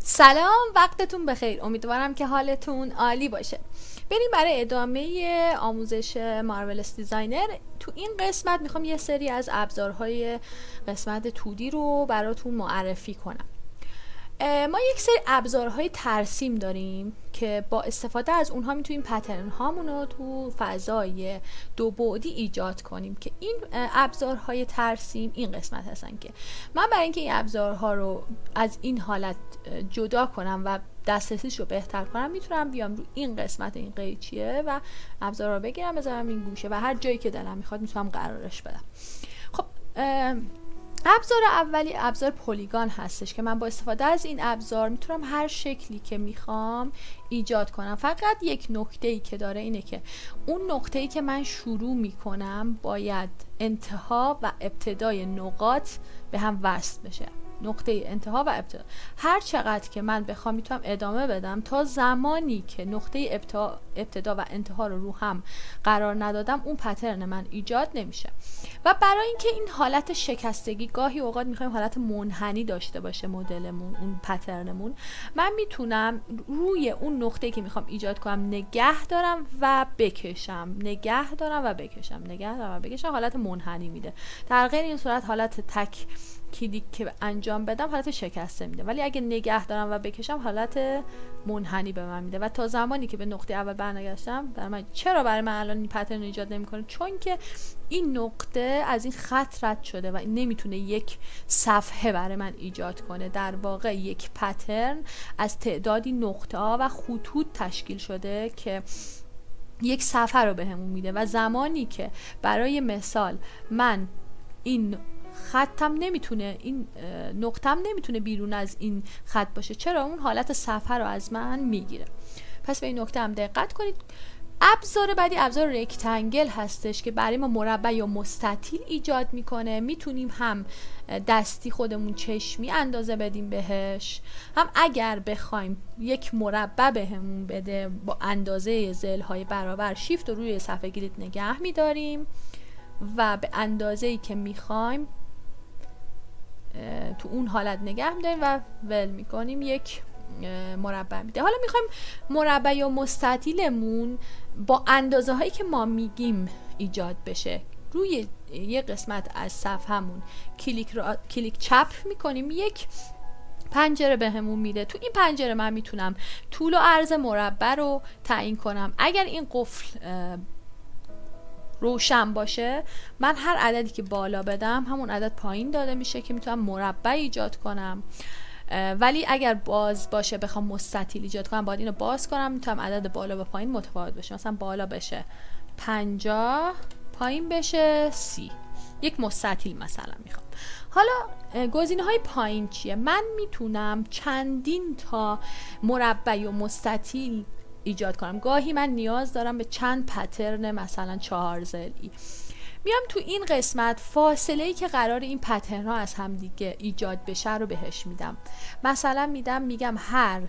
سلام، وقتتون بخیر. امیدوارم که حالتون عالی باشه. بریم برای ادامه آموزش مارولس دیزاینر. تو این قسمت میخوام یه سری از ابزارهای قسمت تودی رو براتون معرفی کنم. ما یک سری ابزارهای ترسیم داریم که با استفاده از اونها میتونیم پترن هامون رو تو فضای دو بعدی ایجاد کنیم که این ابزارهای ترسیم این قسمت هستن که من برای اینکه این ابزارها رو از این حالت جدا کنم و دسترسیش رو بهتر کنم میتونم بیام رو این قسمت این قیچیه و ابزار رو بگیرم بذارم این گوشه و هر جایی که دلم میخواد میتونم قرارش بدم. خب ابزار اولی ابزار پلیگان هستش که من با استفاده از این ابزار میتونم هر شکلی که میخوام ایجاد کنم. فقط یک نکته‌ای که داره اینه که اون نقطه‌ای که من شروع میکنم باید انتها و ابتدای نقاط به هم وصل بشه. نقطه انتها و ابتدا هر چقدر که من بخوام میتونم ادامه بدم تا زمانی که نقطه ابتدا و انتها رو هم قرار ندادم اون پترن من ایجاد نمیشه. و برای اینکه این حالت شکستگی گاهی اوقات میخوایم حالت منحنی داشته باشه مدلمون، اون پترنمون، من میتونم روی اون نقطه‌ای که میخوام ایجاد کنم نگه دارم و بکشم، نگه دارم و بکشم، نگه دارم و بکشم، حالت منحنی میده. در غیر این صورت حالت تک کلیک که انجام بدم حالت شکسته میده، ولی اگه نگه دارم و بکشم حالت منحنی به من میده. و تا زمانی که به نقطه اول برنگشتم برای من الان این پترن ایجاد نمیکنه؟ چون که این نقطه از این خط رد شده و نمیتونه یک صفحه برای من ایجاد کنه. در واقع یک پترن از تعدادی نقطه ها و خطوط تشکیل شده که یک صفحه رو بهمون میده و زمانی که برای مثال من این خطم نمیتونه، این نقطم نمیتونه بیرون از این خط باشه، چرا؟ اون حالت صفحه رو از من میگیره. پس به این نکته هم دقت کنید. ابزار بعدی ابزار رکتنگل هستش که برای ما مربع یا مستطیل ایجاد میکنه. میتونیم هم دستی خودمون چشمی اندازه بدیم بهش، هم اگر بخوایم یک مربع بهمون بده با اندازه ضلع‌های برابر شیفت رو روی صفحه گرید نگه میداریم و به اندازه‌ای که میخوایم تو اون حالت نگه میداریم و ول میکنیم، یک مربع میده. حالا میخوایم مربع یا مستطیلمون با اندازه هایی که ما ایجاد بشه. روی یه قسمت از صفحمون کلیک چپ میکنیم، یک پنجره بهمون میده. تو این پنجره من میتونم طول و عرض مربع رو تعیین کنم. اگر این قفل روشن باشه من هر عددی که بالا بدم همون عدد پایین داده میشه که میتونم مربع ایجاد کنم. ولی اگر باز باشه بخوام مستطیل ایجاد کنم باید اینو باز کنم، میتونم عدد بالا و پایین متفاوت بشه. مثلا بالا بشه 50، پایین بشه 30. یک مستطیل مثلا میخوام. حالا گزینه های پایین چیه؟ من میتونم چندین تا مربع یا مستطیل ایجاد کنم. گاهی من نیاز دارم به چند پترن مثلا 4 ضلعی. میام تو این قسمت فاصله‌ای که قرار این پترن ها از هم دیگه ایجاد بشه رو بهش میدم. مثلا میگم هر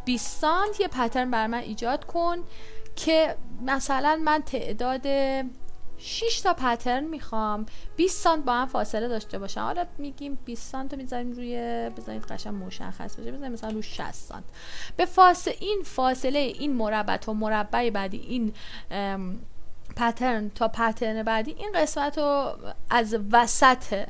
20 سانت یه پترن بر من ایجاد کن که مثلا من تعداد 6 تا پترن میخوام 20 سانت با هم فاصله داشته باشن. حالا میگیم 20 سانت رو میذاریم روی، بذارید قشنگ مشخص بشه، بذاریم مثلا روی 60 سانت. به این فاصله این مربع تا مربع بعدی، این پترن تا پترن بعدی، این قسمت رو از وسط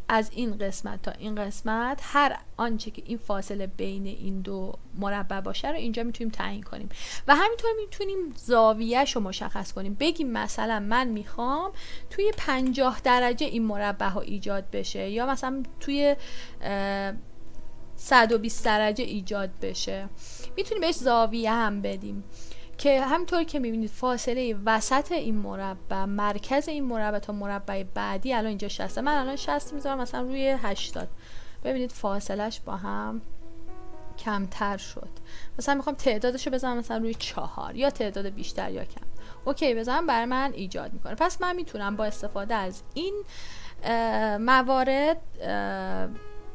از این قسمت تا این قسمت هر آنچه که این فاصله بین این دو مربع باشه رو اینجا میتونیم تعیین کنیم و همینطور میتونیم زاویه‌اش رو مشخص کنیم. بگیم مثلا من میخوام توی 50 درجه این مربع ها ایجاد بشه یا مثلا توی 120 درجه ایجاد بشه. میتونیم بهش زاویه هم بدیم که همونطور که میبینید فاصله وسط این مربع، مرکز این مربع تا مربع بعدی الان اینجا 60. من الان 60 میذارم مثلا روی 80. ببینید فاصلش با هم کمتر شد. مثلا میخوام تعدادشو بزنم مثلا روی 4 یا تعداد بیشتر یا کم. اوکی بزنم برای من ایجاد میکنه. پس من میتونم با استفاده از این موارد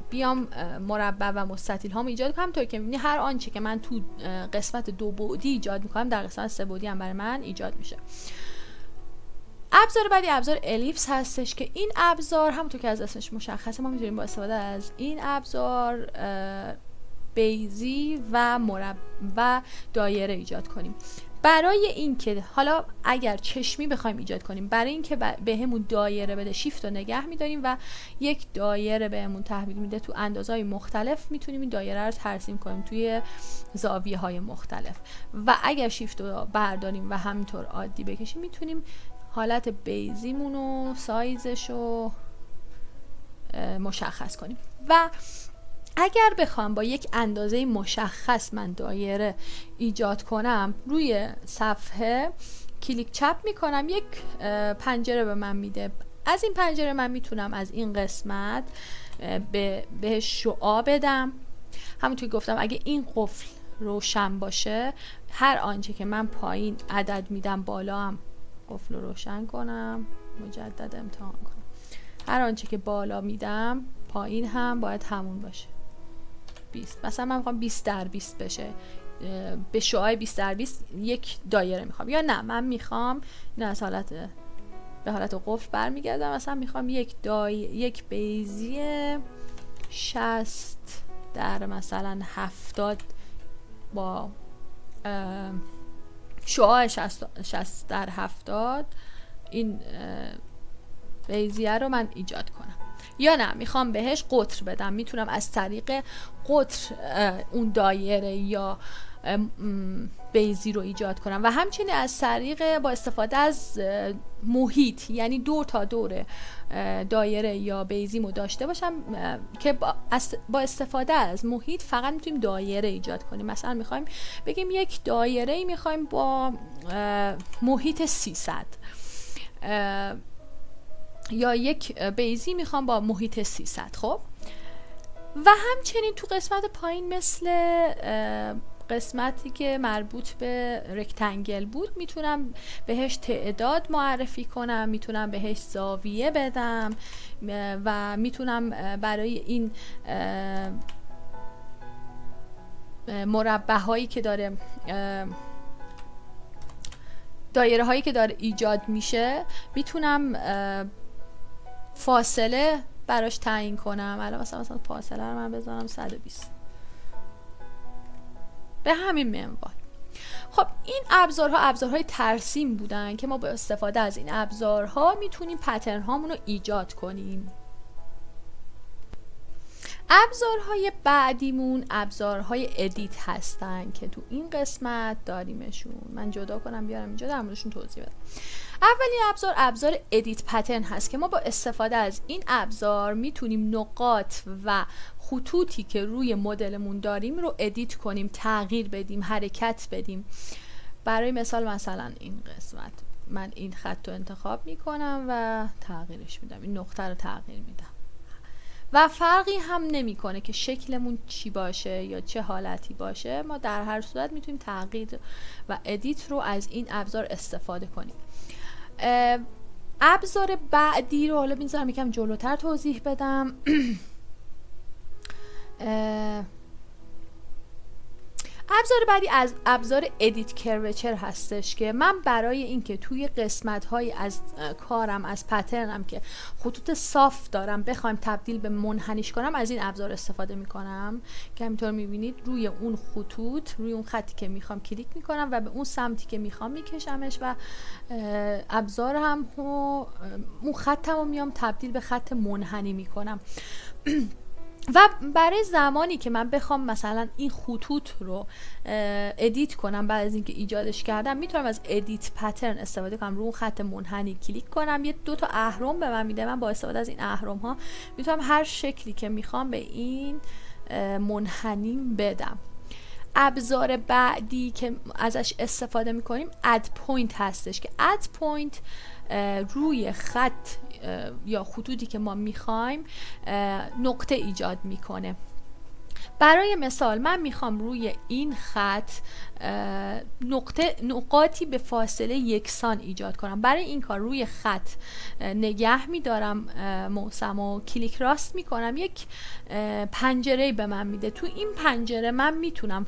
بیام مربع و مستطیل هام ایجاد کنم. طوری که میبینی هر آنچه که من تو قسمت دو بعدی ایجاد میکنم در قسمت سه بعدی هم برای من ایجاد میشه. ابزار بعدی ابزار الیپس هستش که این ابزار همونطور که از اسمش مشخصه ما میتونیم با استفاده از این ابزار بیضی و دایره ایجاد کنیم. برای اینکه حالا اگر چشمی بخوایم ایجاد کنیم، برای اینکه بهمون دایره بده شیفت رو نگه می‌داریم و یک دایره بهمون تحویل میده تو اندازه‌های مختلف، میتونیم این دایره رو ترسیم کنیم توی زاویه‌های مختلف و اگر شیفت رو برداریم و همینطور عادی بکشیم میتونیم حالت بیضیمون و سایزش رو مشخص کنیم. و اگر بخوام با یک اندازه مشخص من دایره ایجاد کنم، روی صفحه کلیک چپ میکنم، یک پنجره به من میده. از این پنجره من میتونم از این قسمت بهش شعاع بدم. همونطور که گفتم اگه این قفل روشن باشه، هر آنچه که من پایین عدد میدم بالا هم قفل رو روشن کنم، مجدد امتحان کنم، هر آنچه که بالا میدم پایین هم باید همون باشه. 20 مثلا من میخوام 20 در 20 بشه، به شعاع 20 در 20 یک دایره میخوام، یا نه من میخوام نه از به حالت قفل برمیگردم، مثلا میخوام یک بیضی 60 در مثلا 70 با شعاع 60 در 70 این بیضیه رو من ایجاد کنم. یا نه میخوام بهش قطر بدم، میتونم از طریق قطر اون دایره یا بیضی رو ایجاد کنم و همچنین از طریق با استفاده از محیط، یعنی دور تا دور دایره یا بیضیمو داشته باشم که با استفاده از محیط فقط میتونیم دایره ایجاد کنیم. مثلا میخوایم بگیم یک دایره میخوایم با محیط 300 یا یک بیضی میخوام با محیط 300. خب و همچنین تو قسمت پایین مثل قسمتی که مربوط به رکتنگل بود میتونم بهش تعداد معرفی کنم، میتونم بهش زاویه بدم و میتونم برای این مربع هایی که داره، دایره هایی که داره ایجاد میشه، میتونم فاصله براش تعیین کنم. الان مثلا فاصله رو من بذارم 120 به همین منوال. خب این ابزارهای ترسیم بودن که ما با استفاده از این ابزارها میتونیم پترن هامون رو ایجاد کنیم. ابزارهای بعدیمون ابزارهای ادیت هستن که تو این قسمت داریمشون. من جدا کنم بیارم اینجا در موردشون توضیح بدم. اولین ابزار ادیت پترن هست که ما با استفاده از این ابزار میتونیم نقاط و خطوطی که روی مدلمون داریم رو ادیت کنیم، تغییر بدیم، حرکت بدیم. برای مثلا این قسمت من این خط رو انتخاب میکنم و تغییرش میدم، این نقطه رو تغییر میدم و فرقی هم نمیکنه که شکلمون چی باشه یا چه حالتی باشه. ما در هر صورت میتونیم تغییر و ادیت رو از این ابزار استفاده کنیم. ابزار بعدی رو حالا میذارم یکم جلوتر توضیح بدم. ابزار بعدی از ابزار ادیت کروچر هستش که من برای اینکه توی قسمت های از کارم، از پترنم که خطوط صاف دارم بخوایم تبدیل به منحنیش کنم، از این ابزار استفاده میکنم که همینطور میبینید روی اون خطوط، روی اون خطی که میخوام کلیک میکنم و به اون سمتی که میخوام میکشمش و ابزار هم اون خطم رو میام تبدیل به خط منحنی میکنم. و برای زمانی که من بخوام مثلا این خطوط رو ادیت کنم، بعد از اینکه ایجادش کردم میتونم از ادیت پترن استفاده کنم، رو اون خط منحنی کلیک کنم، یه 2 تا اهرم به من میده. من با استفاده از این اهرم ها میتونم هر شکلی که میخوام به این منحنی بدم. ابزار بعدی که ازش استفاده میکنیم اد پوینت هستش که اد پوینت روی خط یا خطوطی که ما میخوایم نقطه ایجاد میکنه. برای مثال من میخوام روی این خط نقاطی به فاصله یکسان ایجاد کنم. برای این کار روی خط نگه میدارم موسم و کلیک راست میکنم، یک پنجره به من میده. تو این پنجره من میتونم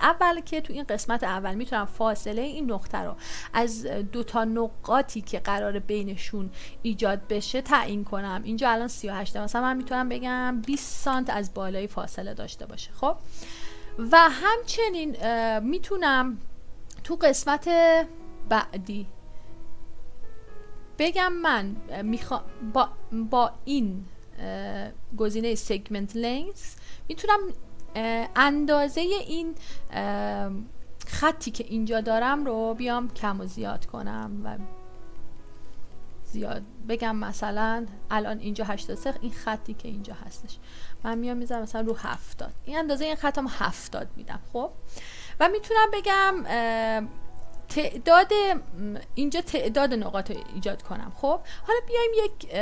اول که تو این قسمت اول میتونم فاصله این نقطه رو از دو تا نقاطی که قرار بینشون ایجاد بشه تعیین کنم. اینجا الان 38 مثلا من میتونم بگم 20 سانت از بالای فاصله داشته باشه. خب و همچنین میتونم تو قسمت بعدی بگم من میخوام با این گزینه segment length میتونم اندازه این خطی که اینجا دارم رو بیام کم و زیاد کنم و زیاد بگم مثلا الان اینجا 83 این خطی که اینجا هستش من میام میذارم مثلا رو 70 این اندازه این خطم 70 میدم. خب و میتونم بگم اینجا تعداد نقاط رو ایجاد کنم. خب حالا بیایم یک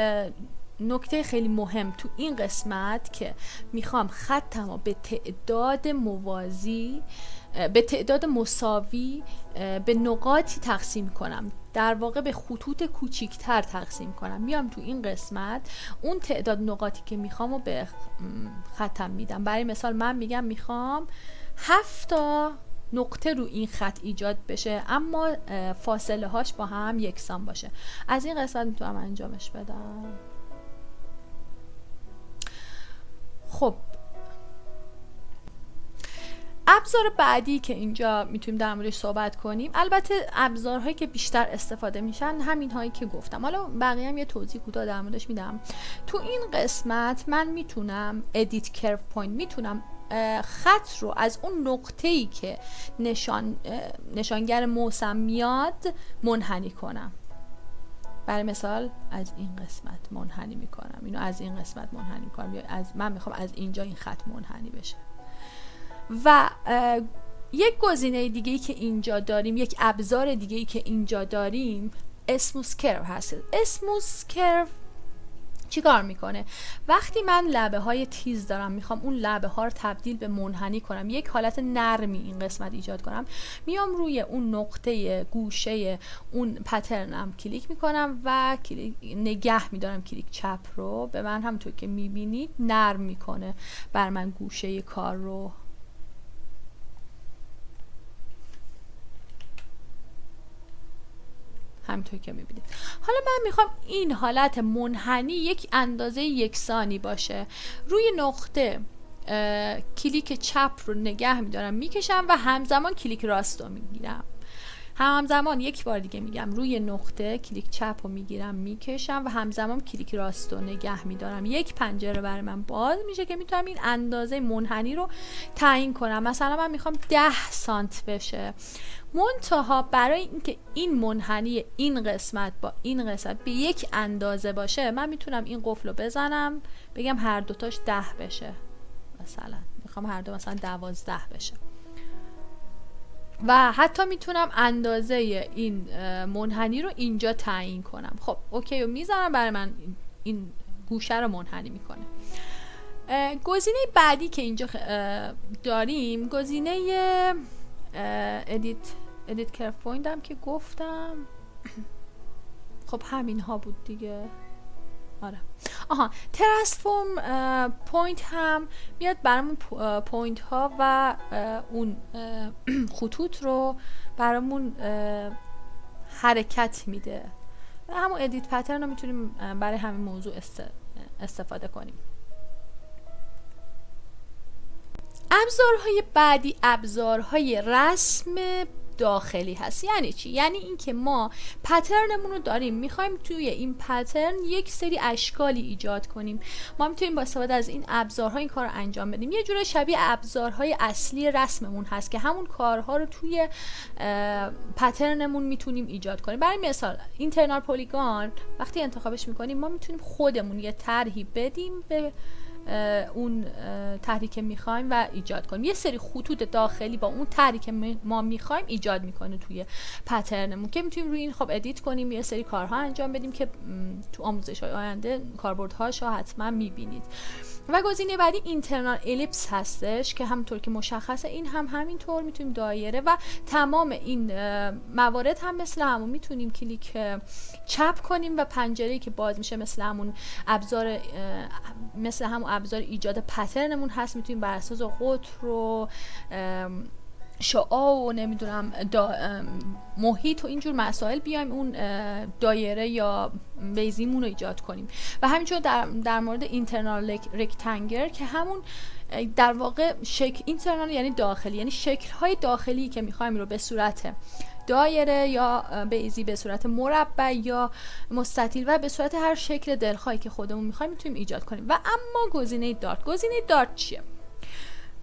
نکته خیلی مهم تو این قسمت که میخوام خطم رو به تعداد موازی به تعداد مساوی به نقاطی تقسیم کنم، در واقع به خطوط کوچیکتر تقسیم کنم. میام تو این قسمت اون تعداد نقاطی که میخوام رو به خطم میدم. برای مثال من میگم میخوام 7 تا نقطه رو این خط ایجاد بشه اما فاصله هاش با هم یکسان باشه. از این قسمت میتونم انجامش بدم. خب ابزار بعدی که اینجا میتونیم در موردش صحبت کنیم، البته ابزارهایی که بیشتر استفاده میشن همین هایی که گفتم. حالا بقیه هم یه توضیح کوتاه در موردش میدم. تو این قسمت من میتونم edit curve point، میتونم خط رو از اون نقطه‌ای که نشانگر موسم میاد منحنی کنم. برای مثال از این قسمت منحنی میکنم، اینو از این قسمت منحنی میکنم، یا من میخوام از اینجا این خط منحنی بشه. و یک گزینه دیگه‌ای که اینجا داریم، یک ابزار دیگه‌ای که اینجا داریم اسموث کرو هست. اسموث کرو چی کار میکنه؟ وقتی من لبه های تیز دارم میخوام اون لبه ها رو تبدیل به منحنی کنم، یک حالت نرمی این قسمت ایجاد کنم، میام روی اون نقطه گوشه اون پترنم کلیک میکنم و نگه میدارم کلیک چپ رو. به من همونطور که میبینید نرم میکنه بر من گوشه کار رو. همینطور که میبینید. حالا من میخوام این حالت منحنی یک اندازه یکسانی باشه. روی نقطه کلیک چپ رو نگه میدارم میکشم و همزمان کلیک راست رو میگیرم. همزمان یک بار دیگه میگم روی نقطه کلیک چپ رو میگیرم میکشم و همزمان کلیک راست رو نگه میدارم. یک پنجره برای من باز میشه که میتونم این اندازه منحنی رو تعیین کنم. مثلا من میخوام 10 سانت بشه، منتها برای اینکه این منحنی این قسمت با این قسمت به یک اندازه باشه من میتونم این قفل رو بزنم بگم هر دوتاش 10 بشه. مثلا میخوام هر دو مثلا 12 بشه و حتی میتونم اندازه این منحنی رو اینجا تعیین کنم. خب اوکی و میذارم برای من این گوشه رو منحنی میکنه. گزینه بعدی که اینجا داریم گزینه edit curve point هم که گفتم. خب همین ها بود دیگه. آره ترانسفورم پوینت هم میاد برامون پوینت ها و اون خطوط رو برامون حرکت میده. همون ادیت پترن رو میتونیم برای همین موضوع استفاده کنیم. ابزارهای بعدی ابزارهای رسم داخلی هست. یعنی چی؟ یعنی اینکه ما پترنمون رو داریم، میخوایم توی این پترن یک سری اشکالی ایجاد کنیم. ما میتونیم با استفاده از این ابزارها این کار رو انجام بدیم. یه جوره شبیه ابزارهای اصلی رسممون هست که همون کارها رو توی پترنمون میتونیم ایجاد کنیم. برای مثال اینترنال پلیگون وقتی انتخابش میکنیم ما میتونیم خودمون یه طرحی بدیم به اون طرحی که میخوایم و ایجاد کنیم. یه سری خطوط داخلی با اون طرحی که ما میخوایم ایجاد میکنه توی پترنمون که میتونیم روی این خب ادیت کنیم، یه سری کارها انجام بدیم که تو آموزش‌های آینده کاربردهاشو حتما میبینید. و گزینه بعدی اینترنال الیپس هستش که همونطور که مشخصه این هم همینطور میتونیم دایره و تمام این موارد هم مثل همون میتونیم کلیک چپ کنیم و پنجره‌ای که باز میشه مثل همون ابزار ایجاد پترنمون هست، میتونیم بر اساس قطر و شعاع و نمیدونم محیط و اینجور مسائل بیایم اون دایره یا بیزیمون رو ایجاد کنیم. و همینجور در مورد اینترنال رکتنگل که همون در واقع اینترنال یعنی داخلی، یعنی شکل‌های داخلی که می‌خوایم رو به صورت دایره یا بیزی، به صورت مربع یا مستطیل و به صورت هر شکل دلخواهی که خودمون می‌خوایم میتونیم ایجاد کنیم. و اما گزینه دارت چیه؟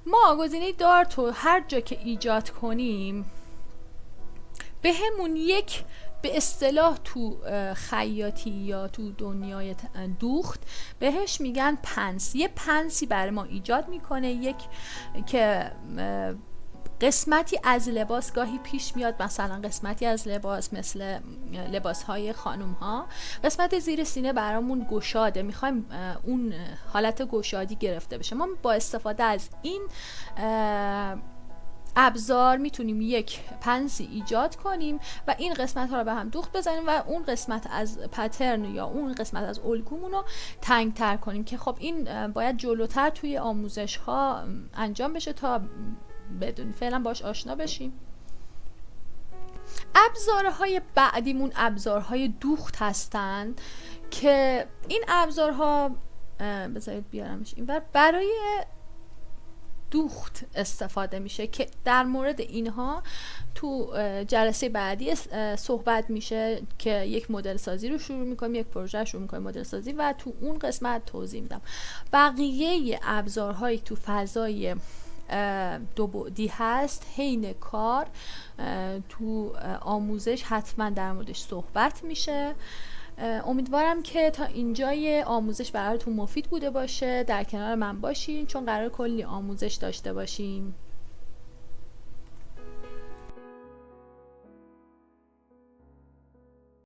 ما گزینه دارت رو هر جا که ایجاد کنیم به همون یک به اصطلاح تو خیاطی یا تو دنیای دوخت بهش میگن پنس. یه پنسی برای ما ایجاد میکنه، یک که قسمتی از لباس گاهی پیش میاد، مثلا قسمتی از لباس مثل لباس های خانوم ها قسمت زیر سینه برامون گشاده، میخوایم اون حالت گشادی گرفته بشه. ما با استفاده از این ابزار میتونیم یک پنسی ایجاد کنیم و این قسمت ها رو به هم دوخت بزنیم و اون قسمت از پترن یا اون قسمت از الگومون رو تنگ تر کنیم که خب این باید جلوتر توی آموزش ها انجام بشه تا بدون فعلا باش آشنا بشیم. ابزارهای بعدیمون ابزارهای دوخت هستند که این ابزارها بذارید بیارمش اینور برای دوخت استفاده میشه که در مورد اینها تو جلسه بعدی صحبت میشه که یک مدل سازی رو شروع میکنیم، یک پروژه شروع میکنیم مدل سازی و تو اون قسمت توضیح میدم. بقیه ابزارهایی تو فضای دو بعدی هست حین کار تو آموزش حتما در موردش صحبت میشه. امیدوارم که تا اینجای آموزش براتون مفید بوده باشه. در کنار من باشین چون قرار کلی آموزش داشته باشیم.